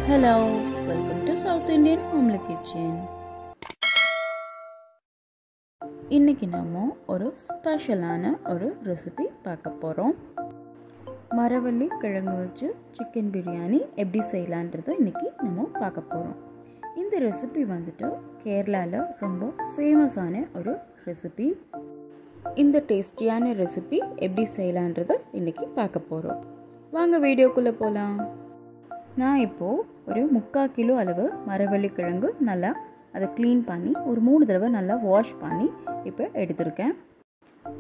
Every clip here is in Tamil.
Hello, welcome to South Indian Homely Kitchen. இன்னைக்கு நாம ஒரு ஸ்பெஷலான ஒரு ரெசிபி பார்க்க போறோம். மரவள்ளி கிழங்கு வச்சு சிக்கன் பிரியாணி எப்படி செய்யலாம்ன்றது இன்னைக்கு நாம பார்க்க போறோம். இந்த ரெசிபி வந்துட்டு கேரளால ரொம்ப ஃபேமஸான ஒரு ரெசிபி. இந்த டேஸ்டியான ரெசிபி எப்படி செய்யலாம்ன்றது இன்னைக்கு பார்க்க போறோம். வாங்க வீடியோக்குள்ள போலாம். நான் இப்போது ஒரு 3/4 கிலோ அளவு மரவள்ளி கிழங்கு நல்லா அதை க்ளீன் பண்ணி ஒரு 3 தடவை நல்லா வாஷ் பண்ணி இப்போ எடுத்திருக்கேன்.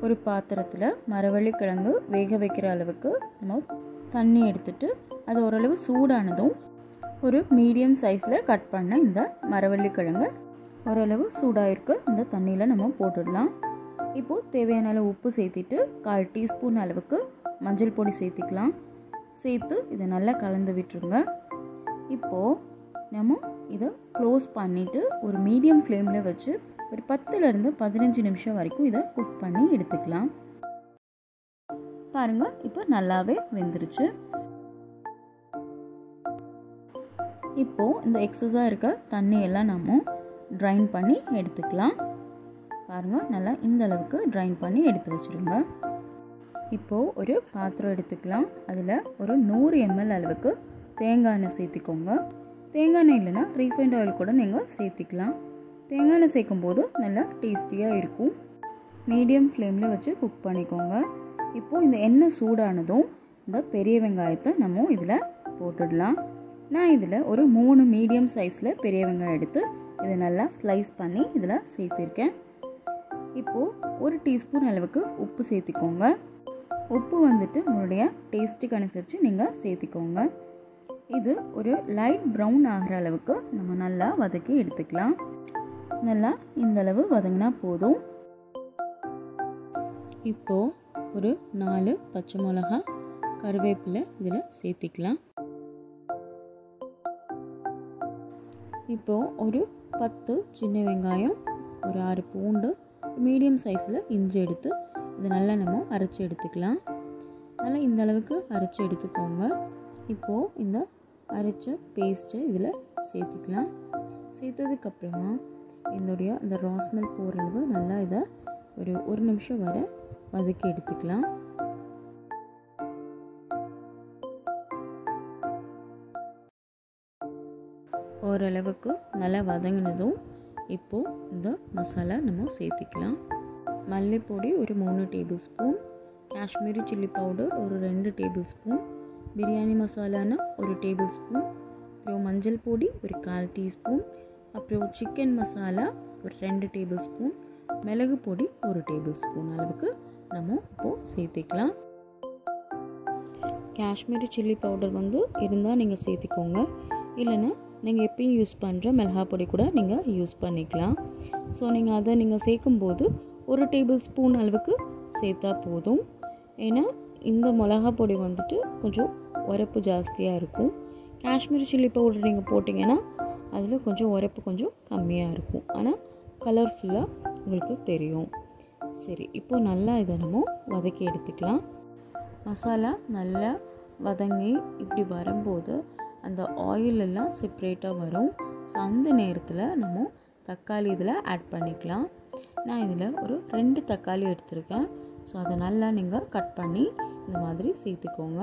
ஒரு பாத்திரத்தில் மரவள்ளி கிழங்கு வேக வைக்கிற அளவுக்கு நம்ம தண்ணி எடுத்துட்டு அது ஓரளவு சூடானதும் ஒரு மீடியம் சைஸில் கட் பண்ண இந்த மரவள்ளி கிழங்கு ஓரளவு சூடாகிருக்கு இந்த தண்ணியில் நம்ம போட்டுடலாம். இப்போது தேவையான அளவு உப்பு சேர்த்திட்டு 1/4 டீஸ்பூன் அளவுக்கு மஞ்சள் பொடி சேர்த்திக்கலாம். சேர்த்து இதை நல்லா கலந்து விட்டுருங்க. இப்போது நம்ம இதை க்ளோஸ் பண்ணிவிட்டு ஒரு மீடியம் ஃப்ளேமில் வச்சு ஒரு 10லேருந்து 15 நிமிஷம் வரைக்கும் இதை குக் பண்ணி எடுத்துக்கலாம். பாருங்கள், இப்போ நல்லாவே வெந்துருச்சு. இப்போது இந்த எக்ஸஸாக இருக்க தண்ணியெல்லாம் நம்ம ட்ரைன் பண்ணி எடுத்துக்கலாம். பாருங்கள், நல்லா இந்த அளவுக்கு ட்ரைன் பண்ணி எடுத்து வச்சுருங்க. இப்போது ஒரு பாத்திரம் எடுத்துக்கலாம். அதில் ஒரு 100 ml அளவுக்கு தேங்காய் எண்ணெய் சேர்த்திக்கோங்க. தேங்காய் எண்ணெய் இல்லைன்னா ரீஃபைண்ட் ஆயில் கூட நீங்கள் சேர்த்திக்கலாம். தேங்காய் எண்ணெய் சேர்க்கும் போது நல்லா டேஸ்டியாக இருக்கும். மீடியம் ஃப்ளேமில் வச்சு குக் பண்ணிக்கோங்க. இப்போது இந்த எண்ணெய் சூடானதும் இந்த பெரிய வெங்காயத்தை நம்ம இதில் போட்டுடலாம். நான் இதில் ஒரு 3 மீடியம் சைஸில் பெரிய வெங்காயம் எடுத்து இதை நல்லா ஸ்லைஸ் பண்ணி இதில் சேர்த்திருக்கேன். இப்போது ஒரு டீஸ்பூன் அளவுக்கு உப்பு சேர்த்திக்கோங்க. உப்பு வந்துட்டு உங்களுடைய டேஸ்ட்டுக்கு அனுசரித்து நீங்கள் சேர்த்திக்கோங்க. இது ஒரு லைட் ப்ரௌன் ஆகிற அளவுக்கு நம்ம நல்லா வதக்கி எடுத்துக்கலாம். நல்லா இந்தளவு வதங்கினா போதும். இப்போது ஒரு 4 பச்சை மிளகா கருவேப்பிலை இதில் சேர்த்திக்கலாம். இப்போது ஒரு 10 சின்ன வெங்காயம், ஒரு 6 பூண்டு, மீடியம் சைஸில் இஞ்சி எடுத்து இதை நல்லா நம்ம அரைச்சி எடுத்துக்கலாம். நல்லா இந்த அளவுக்கு அரைச்சி எடுத்துக்கோங்க. இப்போது இந்த அரைச்ச பேஸ்ட்டை இதில் சேர்த்துக்கலாம். சேர்த்ததுக்கப்புறமா இதோடைய இந்த ரா ஸ்மெல் போகிற அளவு நல்லா இதை ஒரு நிமிஷம் வரை வதக்கி எடுத்துக்கலாம். ஓரளவுக்கு நல்லா வதங்கினதும் இப்போது இந்த மசாலா நம்ம சேர்த்திக்கலாம். மல்லிப்பொடி ஒரு 3 table spoon, Kashmiri chilli powder ஒரு 2 டேபிள் ஸ்பூன், பிரியாணி மசாலானா ஒரு டேபிள் ஸ்பூன், அப்புறம் மஞ்சள் பொடி ஒரு 1/4 டீஸ்பூன், அப்புறம் சிக்கன் மசாலா ஒரு 2 டேபிள் ஸ்பூன், மிளகு பொடி ஒரு டேபிள் ஸ்பூன் அளவுக்கு நம்ம இப்போது சேர்த்திக்கலாம். காஷ்மீரி சில்லி பவுடர் இருந்தால் நீங்கள் சேர்த்திக்கோங்க. இல்லைன்னா நீங்கள் எப்பயும் யூஸ் பண்ணுற மிளகா பொடி கூட நீங்கள் யூஸ் பண்ணிக்கலாம். ஸோ நீங்கள் அதை நீங்கள் சேர்க்கும்போது ஒரு டேபிள் ஸ்பூன் அளவுக்கு சேர்த்தா போதும். ஏன்னா இந்த மிளகா பொடி கொஞ்சம் உரப்பு ஜாஸ்தியாக இருக்கும். காஷ்மீரி சில்லி பவுடர் நீங்கள் போட்டிங்கன்னா அதில் கொஞ்சம் உரப்பு கொஞ்சம் கம்மியாக இருக்கும். ஆனால் கலர்ஃபுல்லாக உங்களுக்கு தெரியும். சரி, இப்போது நல்லா இதை நம்ம வதக்கி எடுத்துக்கலாம். மசாலா நல்லா வதங்கி இப்படி வரும்போது அந்த ஆயில் எல்லாம் செப்ரேட்டாக வரும். ஸோ அந்த நேரத்தில் நம்ம தக்காளி இதில் ஆட் பண்ணிக்கலாம். நான் இதில் ஒரு 2 தக்காளி எடுத்திருக்கேன். ஸோ அதை நல்லா நீங்கள் கட் பண்ணி இந்த மாதிரி சேர்த்துக்கோங்க.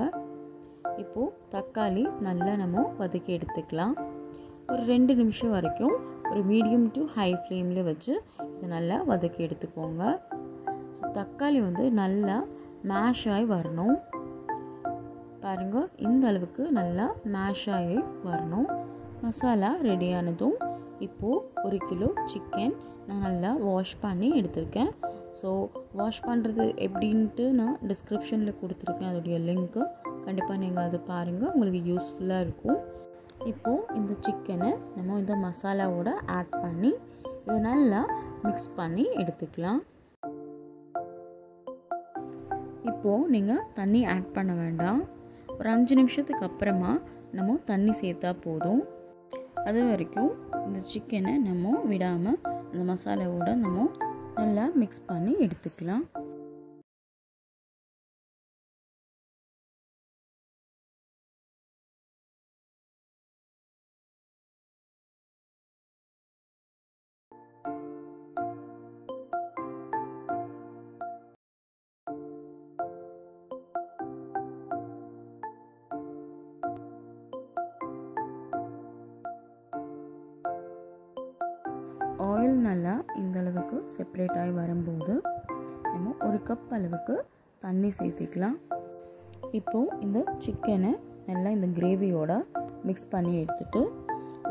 இப்போது தக்காளி நல்லா நம்ம வதக்கி எடுத்துக்கலாம். ஒரு 2 நிமிஷம் வரைக்கும் ஒரு மீடியம் டு ஹை ஃப்ளேமில் வச்சு இதை நல்லா வதக்கி எடுத்துக்கோங்க. ஸோ தக்காளி நல்லா மேஷ் ஆகி வரணும். பாருங்கள், இந்த அளவுக்கு நல்லா மேஷ் ஆகி வரணும். மசாலா ரெடியானதும் இப்போது 1 கிலோ சிக்கன் நான் நல்லா வாஷ் பண்ணி எடுத்திருக்கேன். ஸோ வாஷ் பண்ணுறது எப்படின்ட்டு நான் டிஸ்கிரிப்ஷனில் கொடுத்துருக்கேன் அதோடைய லிங்க்கு. கண்டிப்பாக நீங்கள் அதை பாருங்கள், உங்களுக்கு யூஸ்ஃபுல்லாக இருக்கும். இப்போது இந்த சிக்கனை நம்ம இந்த மசாலாவோட ஆட் பண்ணி இதை நல்லா மிக்ஸ் பண்ணி எடுத்துக்கலாம். இப்போது நீங்கள் தண்ணி ஆட் பண்ண வேண்டாம். ஒரு 5 நிமிஷத்துக்கு அப்புறமா நம்ம தண்ணி சேர்த்தா போதும். அது வரைக்கும் இந்த சிக்கனை நம்ம விடாமல் அந்த மசாலாவோட நம்ம நல்லா மிக்ஸ் பண்ணி எடுத்துக்கலாம். ஆயில் நல்லா இந்த அளவுக்கு செப்பரேட் ஆகி வரும்போது நம்ம ஒரு கப் அளவுக்கு தண்ணி சேர்த்திக்கலாம். இப்போது இந்த சிக்கனை நல்லா இந்த கிரேவியோட மிக்ஸ் பண்ணி எடுத்துகிட்டு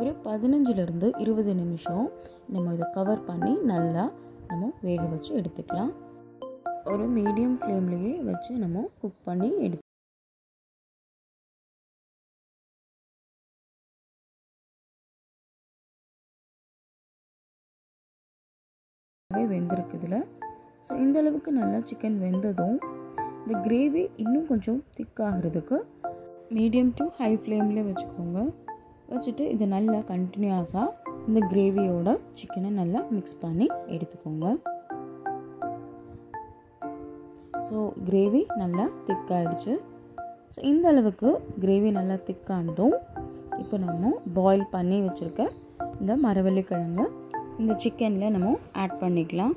ஒரு 15லேருந்து 20 நிமிஷம் நம்ம இதை கவர் பண்ணி நல்லா நம்ம வேக வச்சு எடுத்துக்கலாம். ஒரு மீடியம் ஃப்ளேம்லேயே வச்சு நம்ம குக் பண்ணி வெந்திருக்குதுல. ஸோ இந்த அளவுக்கு நல்லா சிக்கன் வெந்ததும் இந்த கிரேவி இன்னும் கொஞ்சம் திக்காகிறதுக்கு மீடியம் டு ஹை ஃப்ளேம்லேயே வச்சுக்கோங்க. வச்சுட்டு இது நல்லா கண்டினியூஸாக இந்த கிரேவியோட சிக்கனை நல்லா மிக்ஸ் பண்ணி எடுத்துக்கோங்க. ஸோ கிரேவி நல்லா திக்காகிடுச்சு. ஸோ இந்த அளவுக்கு கிரேவி நல்லா திக்கானதும் இப்போ நம்ம பாயில் பண்ணி வச்சுருக்க இந்த மரவள்ளி கிழங்கு இந்த சிக்கனில் நம்ம ஆட் பண்ணிக்கலாம்.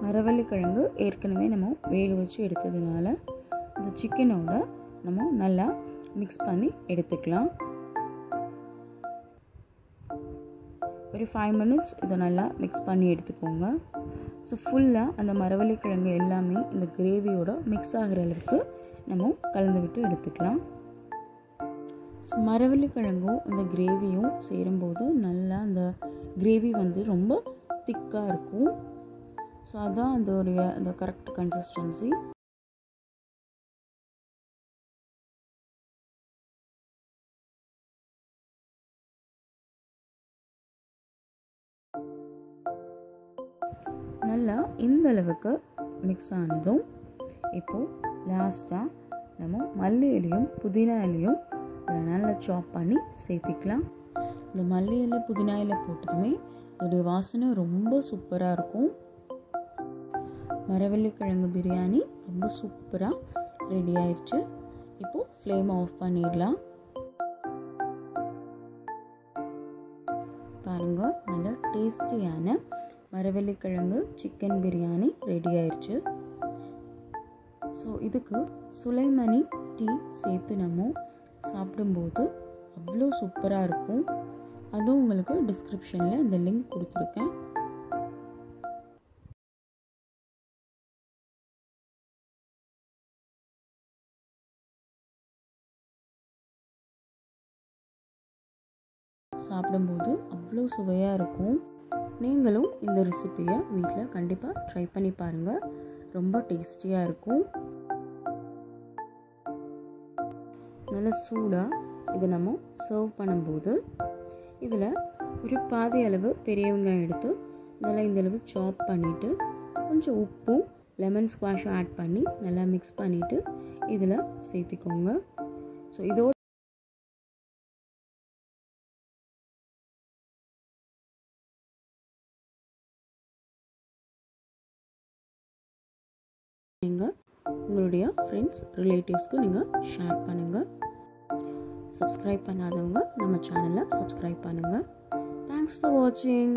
மரவள்ளி கிழங்கு ஏற்கனவே நம்ம வேக வச்சு எடுத்ததுனால இந்த சிக்கனோட நம்ம நல்லா மிக்ஸ் பண்ணி எடுத்துக்கலாம். ஒரு 5 மினிட்ஸ் இதை நல்லா மிக்ஸ் பண்ணி எடுத்துக்கோங்க. ஸோ ஃபுல்லாக அந்த மரவள்ளி கிழங்கு எல்லாமே இந்த கிரேவியோட மிக்ஸ் ஆகிற அளவுக்கு நம்ம கலந்து விட்டு எடுத்துக்கலாம். ஸோ மரவள்ளி கிழங்கும் இந்த கிரேவியும் சேரும்போது நல்லா அந்த கிரேவி வந்து ரொம்ப திக்காக இருக்கும். ஸோ அதுதான் அதோடைய அந்த கரெக்ட் கன்சிஸ்டன்சி. நல்லா இந்த அளவுக்கு மிக்ஸ் ஆனதும் இப்போது லாஸ்ட்டாக நம்ம மல்லி இலையும் புதினா இலையும் இதில் நல்லா சாப் பண்ணி சேர்த்திக்கலாம். இந்த மல்லி இலை புதினா இலை போட்டதுமே அதோடைய வாசனை ரொம்ப சூப்பராக இருக்கும். மரவள்ளி கிழங்கு பிரியாணி ரொம்ப சூப்பராக ரெடி ஆயிடுச்சு. இப்போது ஃப்ளேம் ஆஃப் பண்ணிடலாம். பாருங்கள், நல்ல டேஸ்டியான மரவள்ளி கிழங்கு சிக்கன் பிரியாணி ரெடி ஆயிடுச்சு. ஸோ இதுக்கு சுலைமணி டீ சேர்த்து நம்ம சாப்பிடும்போது அவ்வளோ சூப்பராக இருக்கும். அதுவும் உங்களுக்கு டிஸ்கிரிப்ஷனில் இந்த லிங்க் கொடுத்துருக்கேன். சாப்பிடும்போது அவ்வளோ சுவையாக இருக்கும். நீங்களும் இந்த ரெசிபியை வீட்டில் கண்டிப்பாக ட்ரை பண்ணி பாருங்கள். ரொம்ப டேஸ்டியாக இருக்கும். நல்ல சூடாக இதை நம்ம சர்வ் பண்ணும்போது இதில் ஒரு பாதி அளவு பெரிய வெங்காயம் எடுத்து நல்லா இந்த அளவு சாப் பண்ணிவிட்டு கொஞ்சம் உப்பும் லெமன் ஸ்குவாஷும் ஆட் பண்ணி நல்லா மிக்ஸ் பண்ணிவிட்டு இதில் சேர்த்திக்கோங்க. ஸோ இதோட நீங்கள் உங்களுடைய ஃப்ரெண்ட்ஸ் ரிலேட்டிவ்ஸ்க்கு நீங்கள் ஷேர் பண்ணுங்கள். சப்ஸ்கிரைப் பண்ணாதவங்க நம்ம சேனலை சப்ஸ்கிரைப் பண்ணுங்கள். தேங்க்ஸ் ஃபார் வாட்சிங்.